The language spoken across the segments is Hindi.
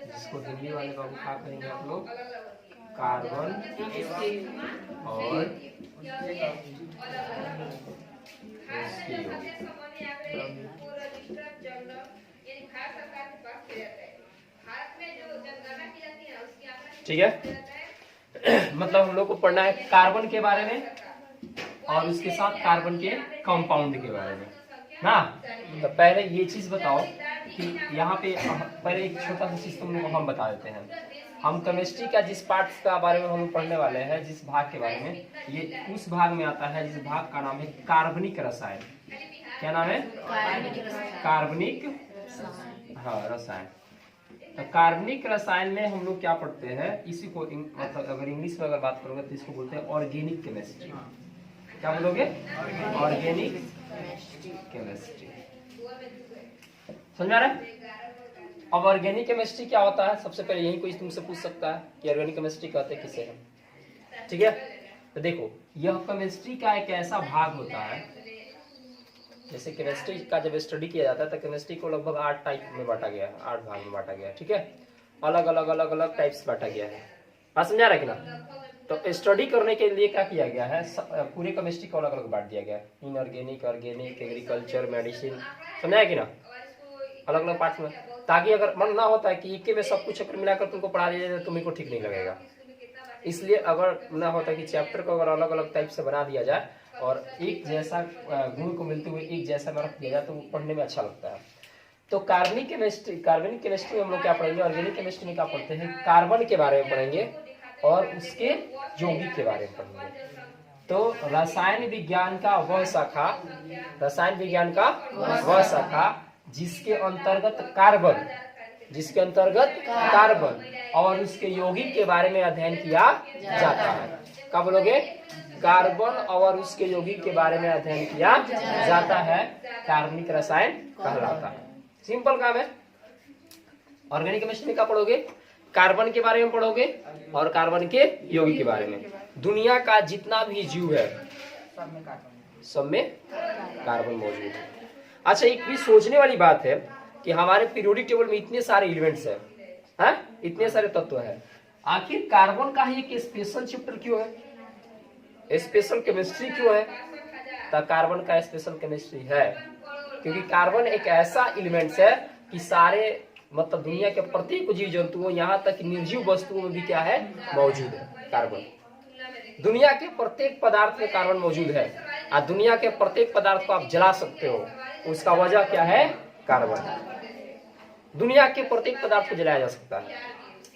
जिसको हिंदी वाले बाबू क्या कहेंगे आप लोग, कार्बन और उसके यौगिक। ठीक है मतलब हम लोग को पढ़ना है कार्बन के बारे में और उसके साथ कार्बन के कंपाउंड के बारे में ना। तो पहले ये चीज बताओ कि यहाँ पे पहले एक छोटा सा चीज तुम लोग को हम बता देते हैं। हम केमिस्ट्री का जिस पार्ट का बारे में हम पढ़ने वाले हैं, जिस भाग के बारे में, ये उस भाग में आता है जिस भाग का नाम है कार्बनिक रसायन। क्या नाम है? कार्बनिक हाँ रसायन। तो कार्बनिक रसायन में हम लोग क्या पढ़ते हैं, इसी को मतलब अगर इंग्लिश में अगर बात करोगे तो इसको बोलते हैं ऑर्गेनिक केमिस्ट्री। क्या बोलोगे? Organic chemistry. समझ आ रहा है? अब ऑर्गेनिक केमिस्ट्री क्या होता है, सबसे पहले यही कोई तुमसे पूछ सकता है कि ऑर्गेनिक केमिस्ट्री कहते किसे हैं। ठीक है, तो देखो यह केमिस्ट्री का एक ऐसा भाग होता है, जैसे केमिस्ट्री का जब स्टडी किया जाता है तो केमिस्ट्री को लगभग 8 टाइप में बांटा गया है, 8 भाग में बांटा गया है। ठीक है, अलग अलग टाइप्स बांटा गया है। बात समझा रहा है कि ना? तो स्टडी करने के लिए क्या किया गया है, पूरे केमिस्ट्री को अलग अलग बांट दिया गया है, इनऑर्गेनिक, ऑर्गेनिक, एग्रीकल्चर, मेडिसिन। समझा है कि ना? अलग अलग पार्ट्स में, ताकि अगर मन ना होता है कि एक में सब कुछ अगर मिलाकर तुमको पढ़ा दिया जाए तो तुमको ठीक नहीं लगेगा। इसलिए अगर ना होता कि चैप्टर को अगर अलग अलग टाइप से बना दिया जाए और एक जैसा गुण को मिलते हुए एक जैसा में रख दिया जाए तो पढ़ने में अच्छा लगता है। तो कार्बनिक केमिस्ट्री में हम लोग क्या पढ़ेंगे, ऑर्गेनिक केमिस्ट्री में क्या पढ़ते हैं, कार्बन के बारे में पढ़ेंगे और उसके यौगिक के बारे में पढ़ेंगे। तो रसायन विज्ञान का वह शाखा, रसायन विज्ञान का वह शाखा जिसके अंतर्गत कार्बन और उसके यौगिक के बारे में अध्ययन किया जाता है। क्या बोलोगे? कार्बन और उसके यौगिक के बारे में अध्ययन किया जाता है, कार्बनिक रसायन कहलाता है। सिंपल काम है। ऑर्गेनिक केमिस्ट्री में क्या पढ़ोगे, कार्बन के बारे में पढ़ोगे और कार्बन के यौगिक के बारे में। दुनिया का जितना भी जीव है सब में कार्बन मौजूद है। अच्छा, एक भी सोचने वाली बात है कि हमारे पीरियोडिक टेबल में इतने सारे एलिमेंट्स हैं, इतने सारे तत्व हैं, आखिर कार्बन का ही एक स्पेशल चैप्टर क्यों है, स्पेशल केमिस्ट्री क्यों है? तो कार्बन का स्पेशल केमिस्ट्री है क्योंकि कार्बन एक ऐसा एलिमेंट्स है कि सारे मतलब दुनिया के प्रत्येक जीव जंतुओं यहाँ तक निर्जीव वस्तुओं में भी क्या है, मौजूद है कार्बन। दुनिया के प्रत्येक पदार्थ में कार्बन मौजूद है और दुनिया के प्रत्येक पदार्थ को आप जला सकते हो, उसका वजह क्या है, कार्बन। दुनिया के प्रत्येक पदार्थ को जलाया जा सकता है,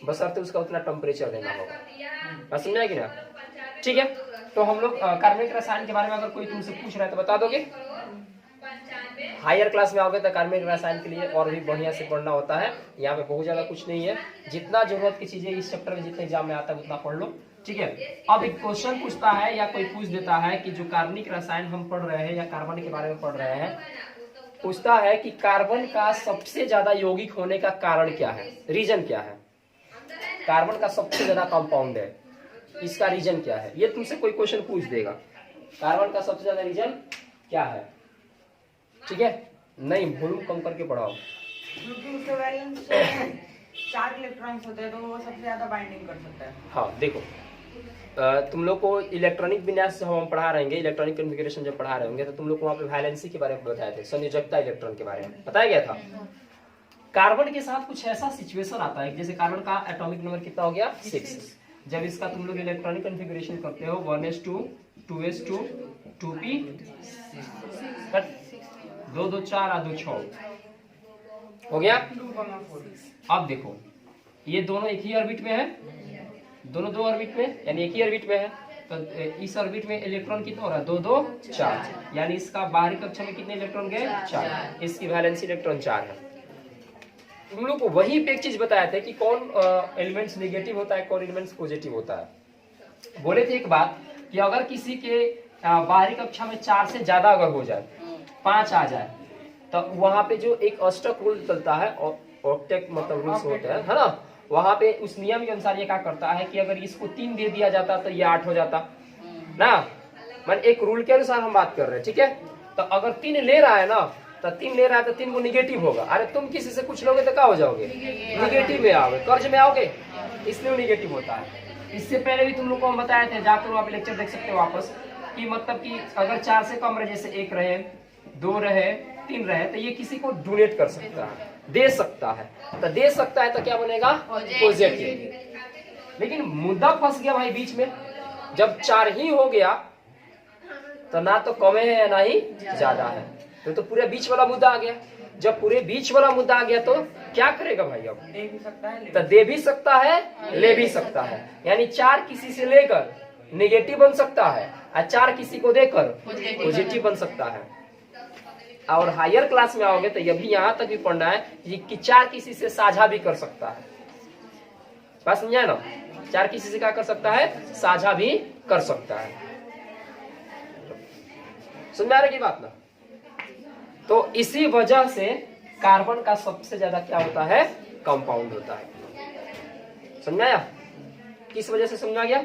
बशर्ते उसका उतना टेम्परेचर देना होगा। समझा कि ना? ठीक है, तो हम लोग कार्बनिक रसायन के बारे में अगर कोई तुमसे पूछ रहा है तो बता दोगे? हायर क्लास में आओगे तो कार्बनिक रसायन के लिए और भी बढ़िया से पढ़ना होता है। यहाँ पे बहुत ज्यादा कुछ नहीं है, जितना जरूरत की चीजें इस चैप्टर में जितने एग्जाम में आता है उतना पढ़ लो। ठीक है, अब एक क्वेश्चन पूछता है या कोई पूछ देता है कि जो कार्बनिक रसायन हम पढ़ रहे हैं या कार्बन के बारे में पढ़ रहे हैं, पूछता है कि कार्बन का सबसे ज्यादा यौगिक होने का कारण क्या है, रीजन क्या है? कार्बन का सबसे ज्यादा कंपाउंड है, इसका रीजन क्या है? ये तुमसे कोई क्वेश्चन पूछ देगा, कार्बन का सबसे ज्यादा रीजन क्या है? ठीक है, नहीं वॉल्यूम कम करके पढ़ाओ। क्योंकि उसके वैलेंस 4 इलेक्ट्रॉन्स होते हैं तो वो सबसे ज्यादा बाइंडिंग कर सकता है। हाँ देखो, तुम लोग को इलेक्ट्रॉनिक विन्यास जब हम पढ़ा रहेंगे, इलेक्ट्रॉनिक कॉन्फ़िगरेशन जब पढ़ा रहे होंगे तो तुम लोग को वहाँ पे वैलेंसी के बारे में बताए थे, संयोजकता इलेक्ट्रॉन के बारे में बताया गया था। कार्बन के साथ कुछ ऐसा सिचुएशन आता है, जैसे कार्बन का एटॉमिक नंबर कितना हो गया, 6। जब इसका तुम लोग इलेक्ट्रॉनिक कॉन्फ़िगरेशन करते हो 1s2 2s2 2p 2 2 4 और 2 6 हो गया। अब देखो ये दोनों एक ही ऑर्बिट में है, दोनों 2 ऑर्बिट में, यानी एक ही ऑर्बिट में है। तो इस ऑर्बिट में इलेक्ट्रॉन कितना हो रहा है, 2 2 4, यानी इसका बाहरी कक्षा में कितने इलेक्ट्रॉन गए, 4। इसकी वैलेंसी इलेक्ट्रॉन 4 है। तुम लोग को वहीं पे एक चीज बताया था कि कौन एलिमेंट्स नेगेटिव होता है, कौन एलिमेंट्स पॉजिटिव होता है। बोले थे एक बात कि अगर किसी के बाहरी कक्षा में 4 से ज्यादा अगर हो जाए, 5 आ जाए, तो वहां पे जो एक अष्टक रूल चलता है, ऑक्टेट मतलब रूल्स होते हैं, है ना, वहां पे उस नियम के अनुसार ये क्या करता है कि अगर इसको 3 दे दिया जाता तो ये 8 हो जाता ना। मतलब एक रूल के अनुसार हम बात कर रहे हैं, ठीक है। तो अगर 3 ले रहा है ना तो 3 ले रहा है तो 3 को निगेटिव होगा। अरे तुम किसी से कुछ लोगे तो क्या हो जाओगे, निगेटिव में आओगे, कर्ज में आओगे, इसलिए निगेटिव होता है। इससे पहले भी तुम लोग को हम बताए थे, जाकर आप लेक्चर देख सकते हो वापस, कि मतलब कि अगर 4 से कम रहे, जैसे 1 रहे, 2 रहे, 3 रहे, तो ये किसी को डोनेट कर सकता है, दे सकता है। तो दे सकता है तो क्या बनेगा, पॉजिटिव। लेकिन मुद्दा फंस गया भाई बीच में, जब 4 ही हो गया तो ना तो कमे है ना ही ज्यादा है, तो पूरे बीच वाला मुद्दा आ गया। जब पूरे बीच वाला मुद्दा आ गया तो क्या करेगा भाई, अब दे भी सकता है, तो दे भी सकता है, ले भी सकता है। यानी 4 किसी से लेकर नेगेटिव बन सकता है और 4 किसी को देकर पॉजिटिव बन सकता है। और हायर क्लास में आओगे तो ये भी यहाँ तक भी पढ़ना है कि 4 किसी से साझा भी कर सकता है। बात समझा ना, 4 किसी से क्या कर सकता है, साझा भी कर सकता है। समझ आ रही बात ना। तो इसी वजह से कार्बन का सबसे ज्यादा क्या होता है, कंपाउंड होता है। समझाया, किस वजह से समझा गया,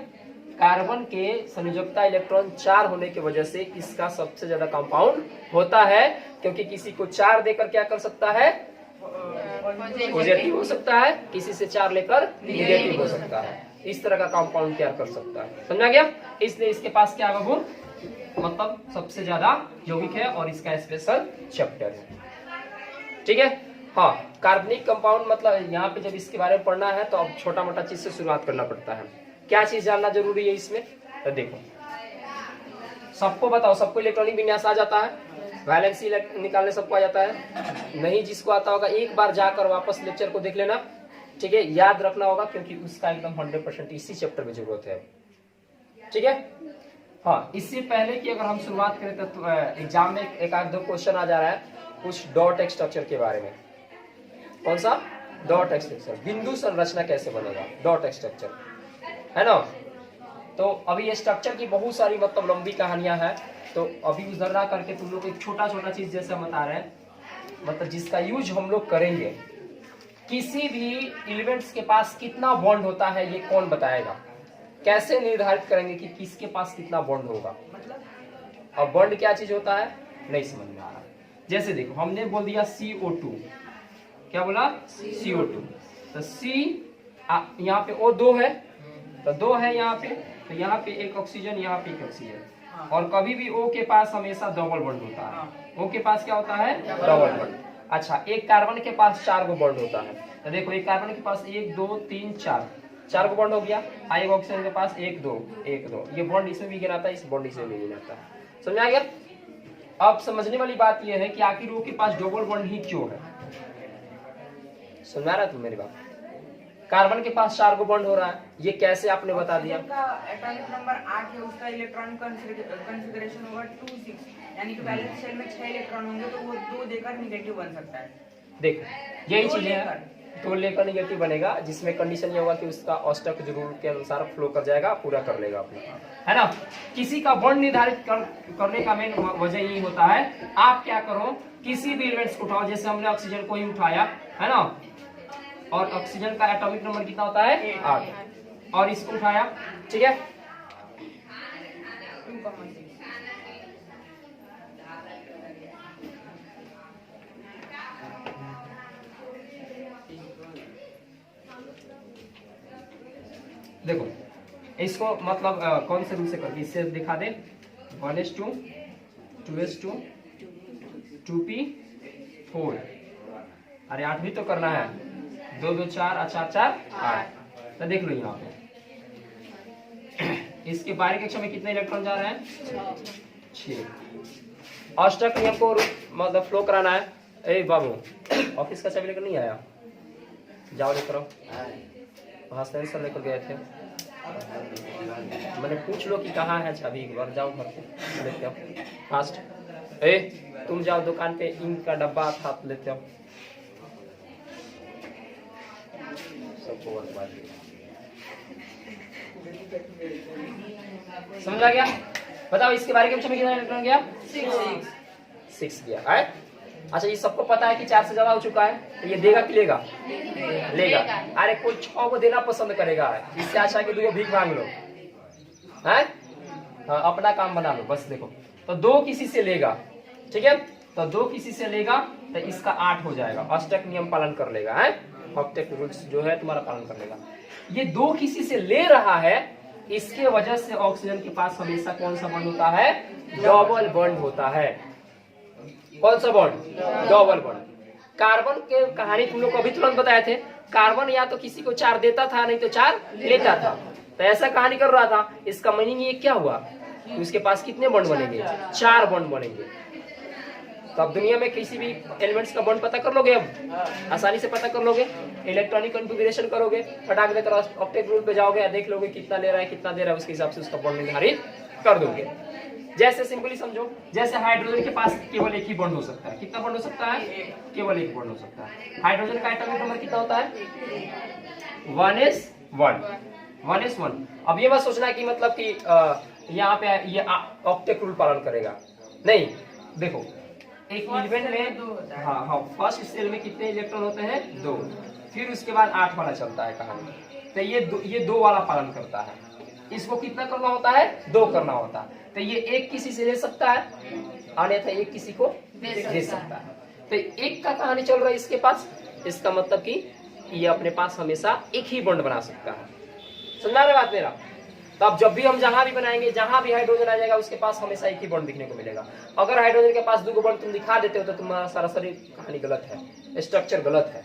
कार्बन के संयोजकता इलेक्ट्रॉन 4 होने की वजह से इसका सबसे ज्यादा कंपाउंड होता है। क्योंकि किसी को 4 देकर क्या कर सकता है, पॉजिटिव हो सकता है, किसी से 4 लेकर निगेटिव हो सकता है। इस तरह का कंपाउंड तैयार कर सकता है। समझा गया। इसलिए इसके पास क्या होगा, मतलब सबसे ज्यादा यौगिक है और इसका स्पेशल चैप्टर है। ठीक है। हाँ, कार्बनिक कंपाउंड मतलब यहाँ पे जब इसके बारे में पढ़ना है तो अब छोटा मोटा चीज से शुरुआत करना पड़ता है। क्या चीज जानना जरूरी है इसमें, तो देखो सबको बताओ, सबको इलेक्ट्रॉनिक विन्यास आ जाता है, वैलेंसी निकालने सबको आ जाता है? नहीं, जिसको आता होगा एक बार जाकर वापस लेक्चर को देख लेना। ठीक है, याद रखना होगा क्योंकि उसका एकदम 100% इसी चैप्टर में जरूरत है। ठीक है। हाँ, इससे पहले कि अगर हम शुरुआत करें तो एग्जाम में एक आध दो क्वेश्चन आ जा रहा है कुछ डॉट स्ट्रक्चर के बारे में। कौन सा? Dot structure. बिंदु संरचना कैसे बनेगा, डॉट स्ट्रक्चर, है ना। तो अभी ये स्ट्रक्चर की बहुत सारी मतलब लंबी कहानियां हैं, तो अभी उधर ना करके तुम लोग एक छोटा छोटा चीज जैसे हम बता रहे हैं, मतलब जिसका यूज हम लोग करेंगे। किसी भी एलिमेंट्स के पास कितना बॉन्ड होता है ये कौन बताएगा, कैसे निर्धारित करेंगे कि किसके पास कितना बॉन्ड होगा, अब बॉन्ड क्या चीज होता है नहीं समझ में आ रहा। जैसे देखो हमने बोल दिया CO2, क्या बोला, CO2, तो C यहाँ पे O2 है, तो 2 है यहाँ पे, तो यहाँ पे एक ऑक्सीजन, यहाँ पे एक ऑक्सीजन। और कभी भी O के पास हमेशा डबल बॉन्ड होता है। O के पास क्या होता है, डबल बॉन्ड। अच्छा, एक कार्बन के पास 4 गो बॉन्ड होता है, तो देखो एक कार्बन के पास 1 2 3 4 गो बॉन्ड हो गया। एक ऑक्सीजन के पास 1 2 1 2, ये बॉन्ड इसमें भी गिनाता है, इस बॉन्ड इसमें भी गिनाता है। समझ आ गया। अब समझने वाली बात यह है कि आखिर O के पास डबल बॉन्ड ही क्यों है। समझ आ रहा है तुम मेरी बात। कार्बन के पास 4 गो बॉन्ड हो रहा है, ये कैसे आपने बता दिया। एटॉमिक नंबर 8 है, उसका इलेक्ट्रॉनिक कॉन्फ़िगरेशन होगा 2 6, यानी कि वैलेंस शेल में 6 इलेक्ट्रॉन होंगे, तो वो 2 देकर नेगेटिव बन सकता है। देखो यही चीज है, 2 लेकर नेगेटिव बनेगा, जिसमें कंडीशन ये होगा कि उसका अष्टक रूल के अनुसार फ्लो कर जाएगा, पूरा कर लेगा अपना, है ना। किसी का बॉन्ड निर्धारित करने का मेन वजह यही होता है, आप क्या करो, किसी भी एलिमेंट्स को उठाओ, जैसे हमने ऑक्सीजन को ही उठाया, है ना, और ऑक्सीजन का एटॉमिक नंबर कितना होता है 8, और इसको उठाया, ठीक है। देखो इसको मतलब कौन से रूल से करके इससे दिखा दे, 1s2 2s2 2p4, अरे 8 भी तो करना है, 2 2 4 4 4 8। तो देख लो यहाँ पे इसके बाहरी कक्षा में कितने इलेक्ट्रॉन जा रहे हैं 6। अष्टक नियम को मतलब फ्लो कराना है। ए बाबू, ऑफिस का चाबी लेकर नहीं आया, जाओ लेकर आओ। वहाँ सर लेकर गए थे, मैंने पूछ लो कि कहाँ है चाबी, एक बार जाओ घर पे लेते आओ फास्ट। ए तुम जाओ दुकान पे, इंक का डब्बा हाथ लेते आओ। सबको समझा गया। बताओ इसके बारे में कितना इलेक्ट्रॉन गया 6 गया है। अच्छा, ये सबको पता है कि 4 से ज्यादा हो चुका है, तो ये देगा कि लेगा, लेगा। अरे कोई 6 को देना पसंद करेगा, इससे अच्छा कि 2 भीख मांग लो, है हाँ, अपना काम बना लो बस। देखो तो 2 किसी से लेगा, ठीक है, तो 2 किसी से लेगा तो इसका 8 हो जाएगा, अष्टक नियम पालन कर लेगा है, ऑक्टेट रूल्स जो है तुम्हारा पालन कर लेगा। ये 2 किसी से ले रहा है, इसके वजह से ऑक्सीजन के पास हमेशा कौन सा बॉन्ड होता है? डबल बॉन्ड होता है। कौन सा बॉन्ड? Double bond. कार्बन के कहानी तुम लोग को अभी तुरंत बताए थे, कार्बन या तो किसी को 4 देता था नहीं तो 4 लेता था, तो ऐसा कहानी कर रहा था। इसका मीनिंग ये क्या हुआ कि उसके पास कितने बॉन्ड बनेंगे? 4 बॉन्ड बनेंगे। तो अब दुनिया में किसी भी एलिमेंट्स का बॉन्ड पता कर लोगे, अब आसानी से पता कर लोगे, इलेक्ट्रॉनिक कॉन्फ़िगरेशन करोगे, फटाक देकर ऑक्टेट रूल पे जाओगे या देख लोगे कितना ले रहा है कितना दे रहा है, उसके हिसाब से उसका बॉन्ड निर्धारित कर दोगे। जैसे सिंपली समझो, जैसे हाइड्रोजन के पास केवल एक ही बॉन्ड हो सकता है। कितना बॉन्ड हो सकता है? केवल एक बॉन्ड हो सकता है। हाइड्रोजन का एटॉमिक नंबर कितना होता है? 1s1। अब ये मत सोचना कि मतलब कि यहाँ पे ये ऑक्टेट रूल पालन करेगा, नहीं। देखो एक एलिमेंट में हाँ फर्स्ट सेल में कितने इलेक्ट्रॉन होते हैं? 2, फिर उसके बाद 8 वाला चलता है कहानी। तो ये 2 वाला पालन करता है। इसको कितना करना होता है? 2 करना होता है। तो ये एक किसी से ले सकता है, अन्यथा एक किसी को दे सकता है। तो एक का कहानी चल रहा है इसके पास, इसका मतलब कि ये अपने पास हमेशा एक ही बॉन्ड बना सकता है। समझा रहे बात मेरा? तो अब जब भी हम जहां भी बनाएंगे, जहां भी हाइड्रोजन आ जाएगा उसके पास हमेशा एक ही बॉन्ड दिखने को मिलेगा। अगर हाइड्रोजन के पास 2 बॉन्ड तुम दिखा देते हो तो तुम्हारा सारा शरीर कहानी गलत है, स्ट्रक्चर गलत है,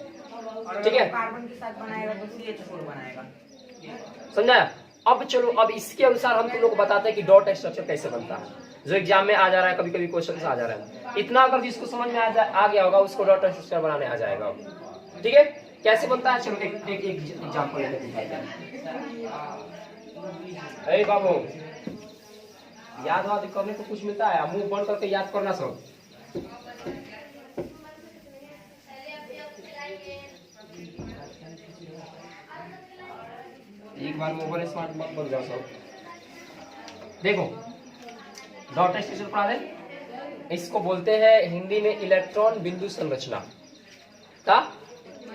ठीक है? कार्बन के साथ बनाएगा तो CH4 बनाएगा। समझा? अब चलो, अब इसके अनुसार हम तुम लोग को बताते हैं कि डॉट स्ट्रक्चर कैसे बनता है, जो एग्जाम में आ जा रहा है, कभी कभी क्वेश्चन आ जा रहा है। इतना अगर जिसको समझ में आ गया होगा उसको डॉट स्ट्रक्चर बनाने आ जाएगा, ठीक है? कैसे बनता है चलो एक एग्जाम्पल लेकर दिखाते हैं। अरे बाबू, याद करने को कुछ मिलता है, मुंह बंद करके याद करना सब। एक बार मोबाइल स्मार्ट मत बन जाओ सब। देखो डॉट स्ट्रक्चर पढ़ा दे, इसको बोलते हैं हिंदी में इलेक्ट्रॉन बिंदु संरचना का,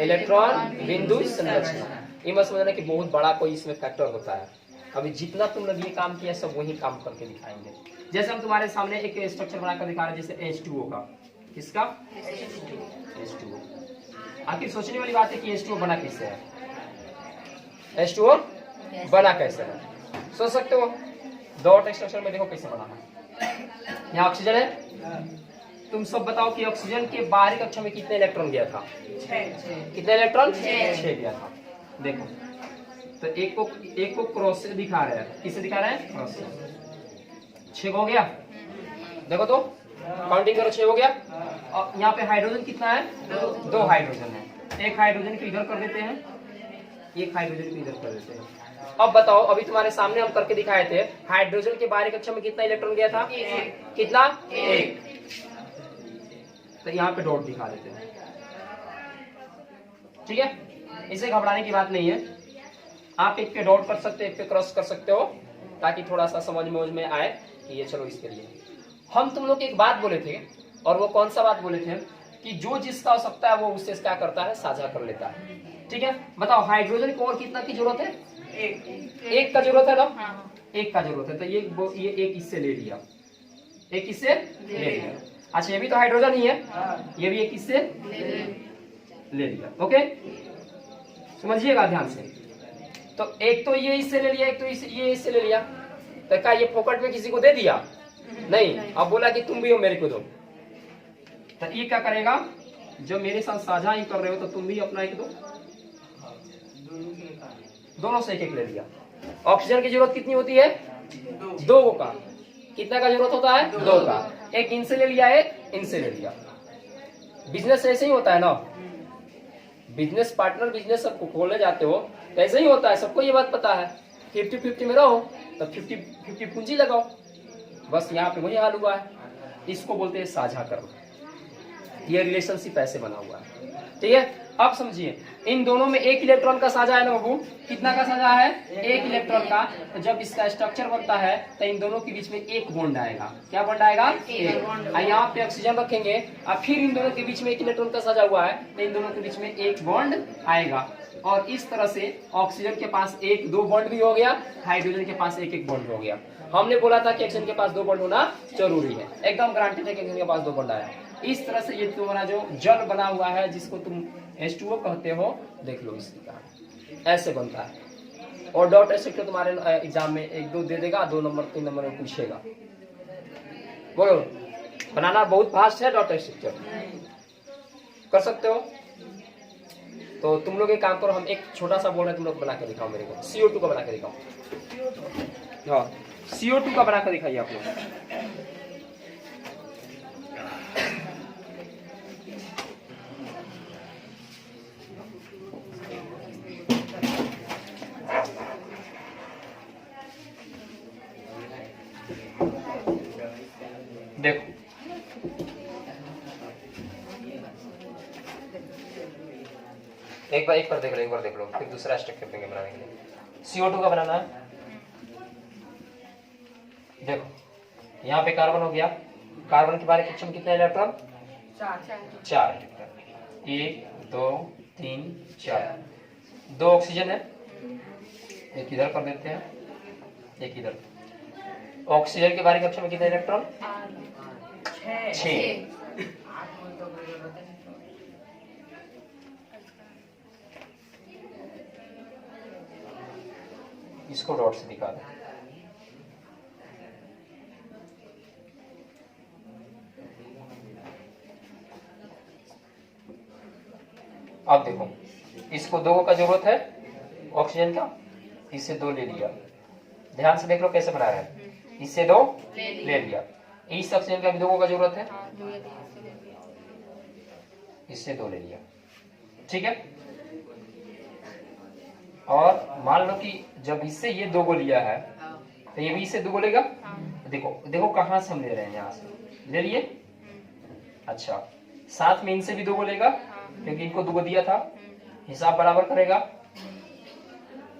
इलेक्ट्रॉन बिंदु संरचना। ये मत समझना कि बहुत बड़ा कोई इसमें फैक्टर होता है। अभी जितना तुम लोग ये काम किया सब वही काम करके दिखाएंगे। जैसे हम तुम्हारे सामने एक स्ट्रक्चर बनाकर दिखा रहे हैं, जैसे H2O का। किसका? H2O। आखिर सोचने वाली बात है कि H2O बना किससे है? H2O बना कैसे है? सोच सकते हो? डॉट स्ट्रक्चर में देखो कैसे बना है। यहाँ ऑक्सीजन है, तुम सब बताओ कि ऑक्सीजन के बाहरी कक्षा में कितने इलेक्ट्रॉन गया था? 6। कितने इलेक्ट्रॉन? 6 गया था। देखो तो एक को क्रॉस से दिखा रहे हैं, किससे दिखा रहे हैं? क्रॉस से। 6 हो गया, देखो तो काउंटिंग करो, 6 हो गया। और यहाँ पे हाइड्रोजन कितना है? 2 हाइड्रोजन है। एक हाइड्रोजन को इधर कर देते हैं, एक हाइड्रोजन को इधर कर देते हैं। अब बताओ, अभी तुम्हारे सामने हम करके दिखाए थे, हाइड्रोजन के बाहरी कक्षा में कितना इलेक्ट्रॉन गया था? कितना? 1। तो यहाँ पे डॉट दिखा देते हैं, ठीक है? इसे घबराने की बात नहीं है, आप एक पे डॉट कर सकते हो, एक पे क्रॉस कर सकते हो, ताकि थोड़ा सा समझ में आए कि ये चलो इसके लिए। हम तुम लोग एक बात बोले थे, और वो कौन सा बात बोले थे कि जो जिसका हो सकता है वो उससे क्या करता है? साझा कर लेता है, ठीक है? बताओ हाइड्रोजन को और कितना की जरूरत है? एक का जरूरत है ना? एक का जरूरत है, तो ये एक इससे ले लिया, एक इससे ले लिया। अच्छा ये भी तो हाइड्रोजन ही है, ये भी एक इससे ले लिया। ओके समझिएगा ध्यान से। तो एक तो ये इससे ले लिया, एक तो ये इससे ले लिया, तो क्या ये फोकट में किसी को दे दिया? नहीं। अब बोला कि तुम भी हो, मेरे को दो। तो ये क्या करेगा? जो मेरे साथ साझा ही कर रहे हो तो तुम भी अपना एक दो, दोनों से एक ले लिया। ऑक्सीजन की जरूरत कितनी होती है? 2 का। कितना का जरूरत होता है? 2 का। एक इनसे ले लिया, एक इनसे ले लिया। बिजनेस ऐसे ही होता है ना, बिजनेस पार्टनर बिजनेस सबको खोलने जाते हो तो ऐसे ही होता है, सबको ये बात पता है। 50-50 में रहो तो 50-50 पूंजी लगाओ, बस यहाँ पे वही हाल हुआ है। इसको बोलते हैं साझा करना। ये रिलेशनशिप ऐसे बना हुआ है, ठीक है? अब समझिए, इन दोनों में एक इलेक्ट्रॉन का साझा है ना बाबू? कितना का साझा है? एक इलेक्ट्रॉन का। तो जब इसका स्ट्रक्चर बनता है तो इन दोनों के बीच में एक बॉन्ड आएगा। क्या बॉन्ड आएगा? एक। यहाँ पे ऑक्सीजन रखेंगे और फिर इन दोनों के बीच में एक इलेक्ट्रॉन का साझा हुआ है तो इन दोनों के बीच में एक बॉन्ड आएगा। और इस तरह से ऑक्सीजन के पास एक दो बॉन्ड भी हो गया, हाइड्रोजन के पास एक एक बॉन्ड हो गया। हमने बोला था कि ऑक्सीजन के पास दो बॉन्ड होना जरूरी है, एकदम गारंटी है कि ऑक्सीजन के पास दो बॉन्ड आया। इस तरह से ये तुम्हारा जो जल बना हुआ है जिसको तुम H2O कहते हो, देख लो इसकी कहानी ऐसे बनता है। और डॉट स्ट्रक्चर तुम्हारे एग्जाम में एक दो दे देगा, 2 नंबर 3 नंबर में पूछेगा। बोलो, बनाना बहुत फास्ट है डॉट स्ट्रक्चर, कर सकते हो। तो तुम लोग एक काम करो, हम एक छोटा सा बोल रहे हैं, तुम लोग बना के दिखाओ मेरे को। CO2 का बना के दिखाओ। हाँ, CO2 का बना के दिखाइए आप लोग। देखो एक बार देख लो, फिर दूसरा स्ट्रक्चर देंगे बनाने के लिए। CO2 का बनाना है, देखो यहाँ पे कार्बन हो गया, कार्बन के बारे में कितने इलेक्ट्रॉन? 4 इलेक्ट्रॉन, 1 2 3 4। 2 ऑक्सीजन है, एक इधर कर देते हैं, एक इधर। ऑक्सीजन के बारे कक्षा में कितने इलेक्ट्रॉन? 6। इसको डॉट से दिखा दो। अब देखो, इसको 2 का जरूरत है ऑक्सीजन का, इससे 2 ले लिया। ध्यान से देख लो कैसे बना रहे हैं, इससे 2 ले लिया। इस ऑक्सीजन का भी 2 का जरूरत है, इससे 2 ले लिया, ठीक है। और मान लो कि जब इससे ये 2 को लिया है तो ये भी इससे 2 को लेगा। देखो देखो कहां से हम ले रहे हैं, यहाँ से ले लिए। अच्छा, साथ में इनसे भी 2 को लेगा क्योंकि इनको 2 को दिया था, हिसाब बराबर करेगा,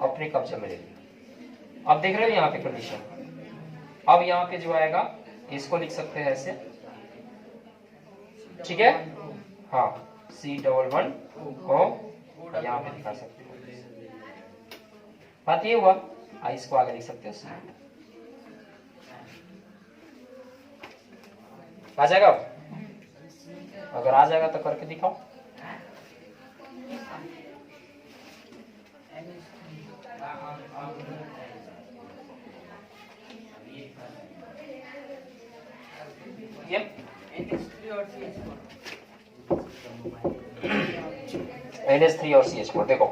अपने कब्जे में ले लिया। अब देख रहे हो यहाँ पे कंडीशन। अब यहाँ पे जो आएगा इसको लिख सकते हैं ऐसे, ठीक है। हाँ, C11 को यहाँ पे दिखा सकते हो। बात ये हुआ, इसको आगे लिख सकते हो। आ जाएगा? अगर आ जाएगा तो करके दिखाओ। ये NH3 और CH4। देखो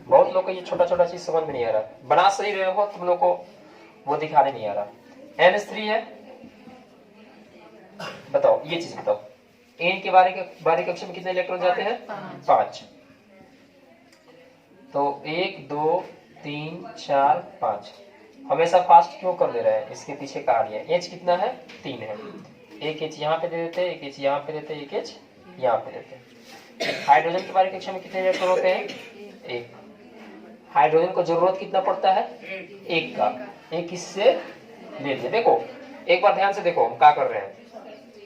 बहुत लोग को ये छोटा छोटा चीज समझ में नहीं आ रहा, बना सही रहे हो, तुम लोग को वो दिखाने नहीं आ रहा। NH3 है, बताओ ये चीज बताओ, N के बारे कक्षा में कितने इलेक्ट्रॉन जाते हैं? 5। तो 1 2 3 4 5। हमेशा फास्ट क्यों कर दे रहे हैं, इसके पीछे कहानी है। H कितना है? 3 है। एक H यहाँ पे दे देते, एक H यहाँ पे देते, एक H यहाँ पे देते। हाइड्रोजन के बारे कक्षा में कितने इलेक्ट्रॉन होते हैं? 1। हाइड्रोजन को जरूरत कितना पड़ता है? 1 का। एक किससे ले लिया? देखो एक बार ध्यान से देखो हम क्या कर रहे हैं।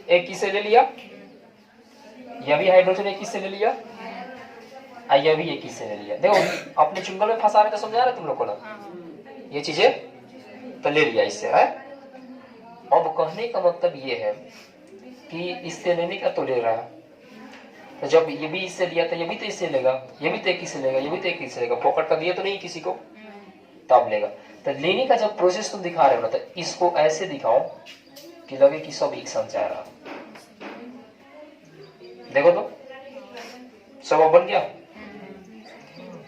एक किससे ले लिया? यह भी हाइड्रोजन एक किससे ले लिया, यह भी एक किससे ले लिया। देखो अपने चुंगल में फंसा रहे तो समझा रहे तुम लोग को ना ये चीजें, तो ले लिया इससे है। अब कहने का मतलब ये है कि इससे लेने का तो ले रहा है, तो जब ये भी इससे लिया तो ये भी तो इससे लेगा, ये भी तो एक किससे लेगा, ये भी तो एक किससे लेगा। फोकट का दिया तो नहीं किसी को, तब लेगा। तो लेने का जब प्रोसेस तुम दिखा रहे हो ना, तो इसको ऐसे दिखाओ कि लगे कि सब एक साथ जा रहा। देखो तो सब बन गया।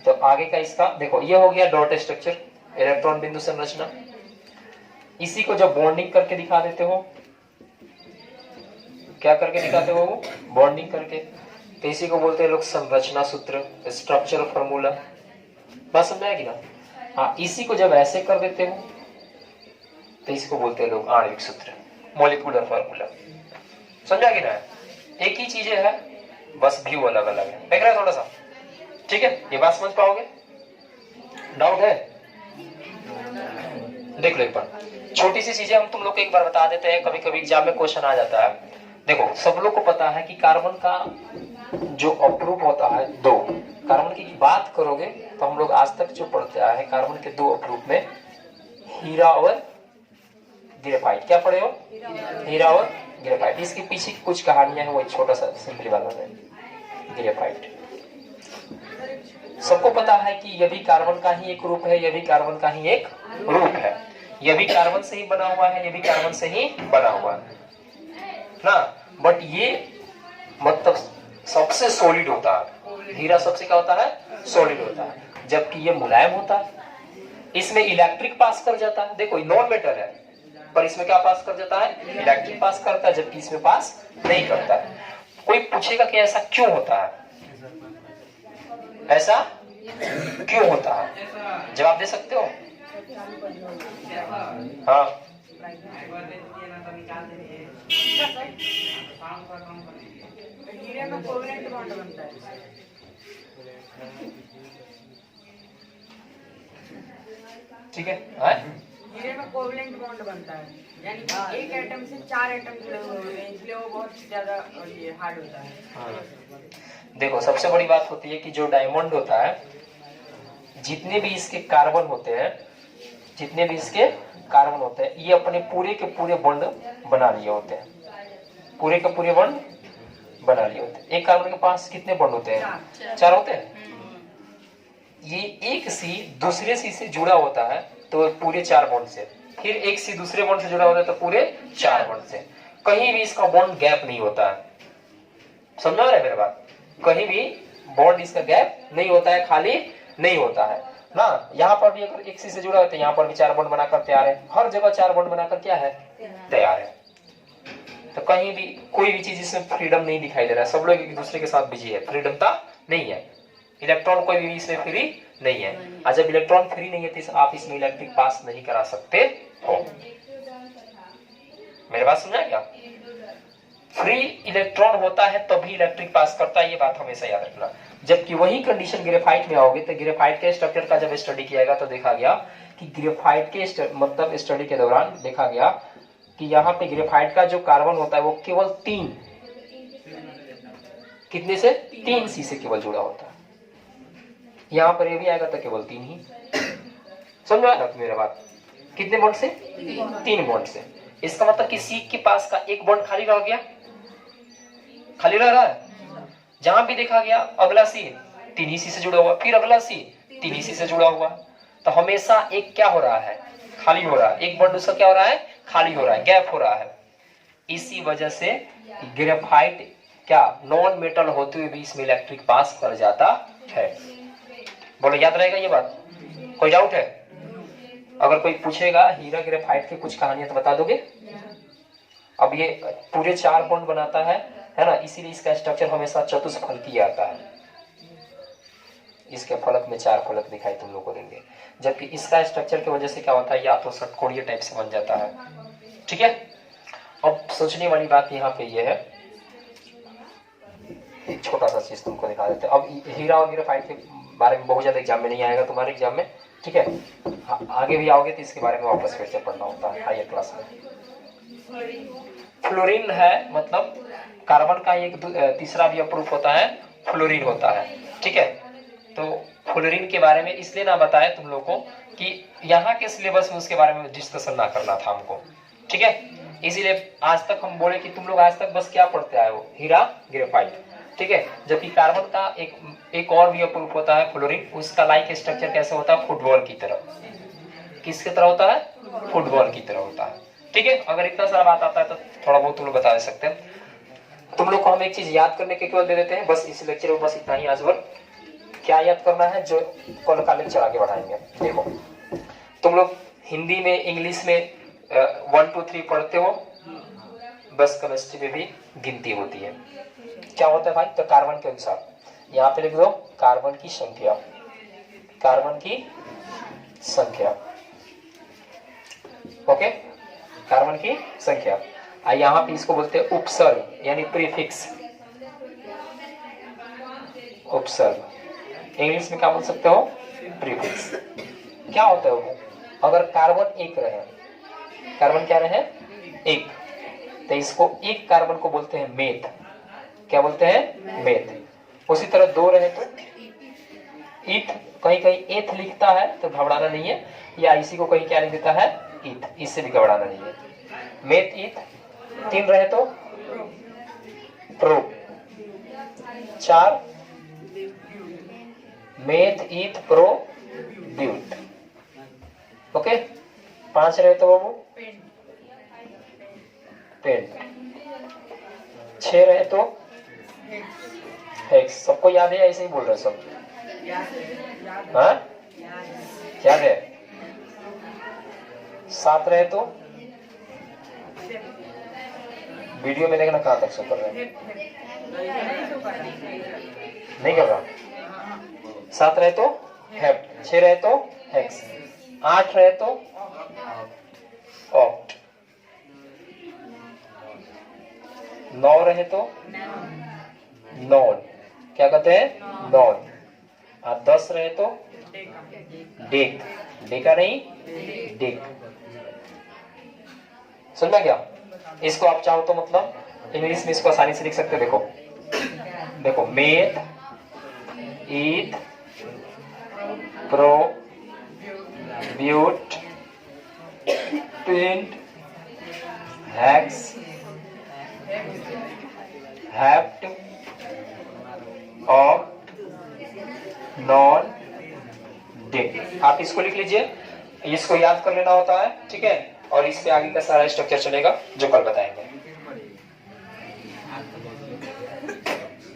तो आगे का इसका देखो, ये हो गया डॉट स्ट्रक्चर, इलेक्ट्रॉन बिंदु संरचना। इसी को जब बॉन्डिंग करके दिखा देते हो, क्या करके दिखाते हो? बॉन्डिंग करके। तो इसी को बोलते हैं लोग संरचना सूत्र, स्ट्रक्चर फॉर्मूला। बात समझ आएगी ना? हाँ, इसी को जब ऐसे कर देते हो तो इसको बोलते हैं लोग आणविक सूत्र, मॉलिक्यूलर फॉर्मूला। समझ आएगी ना? एक ही चीजें है, बस व्यू अलग अलग है। देख रहे हैं थोड़ा सा, ठीक है? ये बात समझ पाओगे? डाउट है? देख लो एक बार, छोटी सी चीजें हम तुम लोग को एक बार बता देते हैं, कभी कभी एग्जाम में क्वेश्चन आ जाता है। देखो सब लोग को पता है कि कार्बन का जो अप्रूव होता है 2, कार्बन कार्बन की बात करोगे तो हम लोग आज तक जो पढ़ते आए हैं कार्बन के दो ग्रुप में हीरा और ग्रेफाइट। क्या पढ़े हो? हीरा और ग्रेफाइट। इसके पीछे कुछ कहानियां हैं, वो एक छोटा सा सिंपली वाला है ग्रेफाइट। सबको पता है कि यह भी कार्बन का ही एक रूप है, यह भी कार्बन का ही एक रूप है, यह भी कार्बन से ही बना हुआ है, यह भी कार्बन से ही बना हुआ है ना। बट ये मतलब सबसे सॉलिड होता है, हीरा सबसे क्या होता है? सॉलिड होता है, जबकि ये मुलायम होता है। इसमें इलेक्ट्रिक पास कर जाता है, देखो नॉन मेटल है पर इसमें क्या पास कर जाता है? इलेक्ट्रिक पास करता है, जबकि इसमें पास नहीं करता है। कोई पूछेगा कि ऐसा क्यों होता है, ऐसा क्यों होता है? जवाब दे सकते हो? हाँ हीरे में कोवेलेंट बॉन्ड बनता है। ठीक है। हीरे में कोवेलेंट बॉन्ड बनता है, यानी कि एक एटम से 4 एटम जुड़े हुए होते हैं, इसलिए वो बहुत ज्यादा ये हार्ड होता है। देखो सबसे बड़ी बात होती है कि जो डायमंड होता है, जितने भी इसके कार्बन होते हैं, जितने भी इसके कार्बन होते हैं, ये अपने पूरे के पूरे बॉन्ड बना लिए होते हैं, पूरे के पूरे बॉन्ड बना लिए होते हैं। एक कार्बन के पास कितने बॉन्ड होते हैं? 4 होते हैं। ये एक सी दूसरे सी से जुड़ा होता है तो पूरे 4 बॉन्ड से, फिर एक सी दूसरे बॉन्ड से जुड़ा होता है तो पूरे 4 बॉन्ड से। कहीं भी इसका बॉन्ड गैप नहीं होता है, समझ रहे मेरे बात? कहीं भी बॉन्ड इसका गैप नहीं होता है, खाली नहीं होता है ना। यहाँ पर भी अगर एक सी से जुड़ा होता है, यहाँ पर भी 4 बॉन्ड बनाकर तैयार है, हर जगह 4 बॉन्ड बनाकर क्या है? तैयार है। तो कहीं भी कोई भी चीज इसमें फ्रीडम नहीं दिखाई दे रहा है, सब लोग एक दूसरे के साथ बिजी है, फ्रीडमता नहीं है। इलेक्ट्रॉन कोई भी इसमें फ्री नहीं है, और जब इलेक्ट्रॉन फ्री नहीं है तो आप इसमें इलेक्ट्रिक पास नहीं करा सकते हो। मेरी बात समझा क्या? फ्री इलेक्ट्रॉन होता है तभी इलेक्ट्रिक पास करता है, ये बात हमेशा याद रखना। जबकि वही कंडीशन ग्रेफाइट में आओगे तो ग्रेफाइट के स्ट्रक्चर का जब स्टडी किया गया तो देखा गया कि ग्रेफाइट के मतलब स्टडी के दौरान देखा गया कि यहाँ पे ग्रेफाइट का जो कार्बन होता है वो केवल 3, कितने से? 3 सी से केवल जुड़ा होता है। यहाँ पर ये भी आएगा तो केवल 3 ही। समझ आया ना मेरा बात? कितने बॉन्ड से? 3 बॉन्ड से। इसका मतलब कि सी के पास का एक बॉन्ड खाली रह गया, खाली रह रहा है। जहां भी देखा गया अगला सी 3 ही सी से जुड़ा हुआ, फिर अगला सी 3 ही सी से जुड़ा हुआ, तो हमेशा एक क्या हो रहा है? खाली हो रहा है। एक बॉन्ड उसका क्या हो रहा है? खाली हो रहा है, गैप हो रहा है। इसी वजह से ग्रेफाइट क्या नॉन मेटल होते हुए भी इसमें इलेक्ट्रिक पास कर जाता है। बोलो याद रहेगा ये बात? कोई डाउट है? अगर कोई पूछेगा हीरा ग्रेफाइट की कुछ कहानियां तो बता दोगे? अब ये पूरे 4 बॉन्ड बनाता है ना, इसीलिए इसका स्ट्रक्चर हमेशा चतुष्फलकीय आता है। इसके फलक में 4 फलक दिखाई तुम लोग को देंगे, जबकि इसका स्ट्रक्चर की वजह से क्या होता है, या तो षटकोणीय टाइप से बन जाता है। ठीक है। अब सोचने वाली बात यहाँ पे ये है, एक छोटा सा चीज तुमको दिखा देते हैं। अब हीरा और ग्रेफाइट के बारे में बहुत ज्यादा एग्जाम में नहीं आएगा तुम्हारे एग्जाम में, ठीक है? आगे भी आओगे तो इसके बारे में वापस फिर से पढ़ना होता है हायर क्लास में। फ्लोरीन है, मतलब कार्बन का एक तीसरा भी अप्रूफ होता है, फ्लोरीन होता है। ठीक है। तो फ्लोरीन के बारे में इसलिए ना बताए तुम लोग को कि यहाँ के सिलेबस में उसके बारे में डिस्कशन ना करना था हमको, ठीक है? इसीलिए आज तक हम बोले कि तुम लोग आज तक बस क्या पढ़ते आए हो, हीरा ग्रेफाइट, ठीक है? जबकि कार्बन का एक और भी अप्रूफ होता है फ्लोरीन, उसका लाइक स्ट्रक्चर कैसे होता है? फुटबॉल की तरह। किसकी तरह होता है? फुटबॉल की तरह होता है। ठीक है। अगर इतना सारा बात आता है तो थोड़ा बहुत तुम लोग बता सकते हैं। तुम लोग को हम एक चीज याद करने के केवल दे देते हैं, बस इस लेक्चर में बस इतना ही। आज भर क्या याद करना है जो कल का लेक्चर आगे बढ़ाएंगे। देखो तुम लोग हिंदी में, इंग्लिश में 1 2 3 पढ़ते हो, बस केमिस्ट्री में भी गिनती होती है। क्या होता है भाई? तो कार्बन के अनुसार यहाँ पे लिख दो कार्बन की संख्या, कार्बन की संख्या, ओके? कार्बन की संख्या। यहाँ पे इसको बोलते हैं उपसर्ग, यानी प्रीफिक्स। उपसर्ग इंग्लिश में क्या बोल सकते हो? प्रीफिक्स। क्या होता है वो? अगर कार्बन एक रहे, कार्बन क्या रहे? एक, तो इसको एक कार्बन को बोलते हैं मेथ। क्या बोलते हैं? मेथ। उसी तरह 2 रहे तो ईथ, कहीं कहीं एथ लिखता है तो घबराना नहीं है, या इसी को कहीं क्या लिख देता है ईथ, इससे भी घबराना नहीं है। मेथ ईथ 3 रहे तो pro, 4 meth eth pro but, okay. 5 रहे तो बाबू पेंट, 6 रहे तो हेक्स। सबको याद है या ऐसे ही बोल रहे सब? हाँ याद है। 7 रहे तो वीडियो में देखना कहाँ तक शो कर रहे हैं, नहीं कर रहा। 7 रहे तो हेप्ट, 6 रहे तो हेक्स, 8 रहे तो ऑक्ट, 9 रहे तो नॉन, क्या कहते हैं नॉन, और 10 रहे तो डेक, डेका नहीं डेक। समझ में क्या? इसको आप चाहो तो मतलब इंग्लिश में इसको आसानी से लिख सकते हो। देखो देखो meth eth pro but pent hex hept oct non dec. आप इसको लिख लीजिए, इसको याद कर लेना होता है, ठीक है। और इससे आगे का सारा स्ट्रक्चर चलेगा जो कल बताएंगे।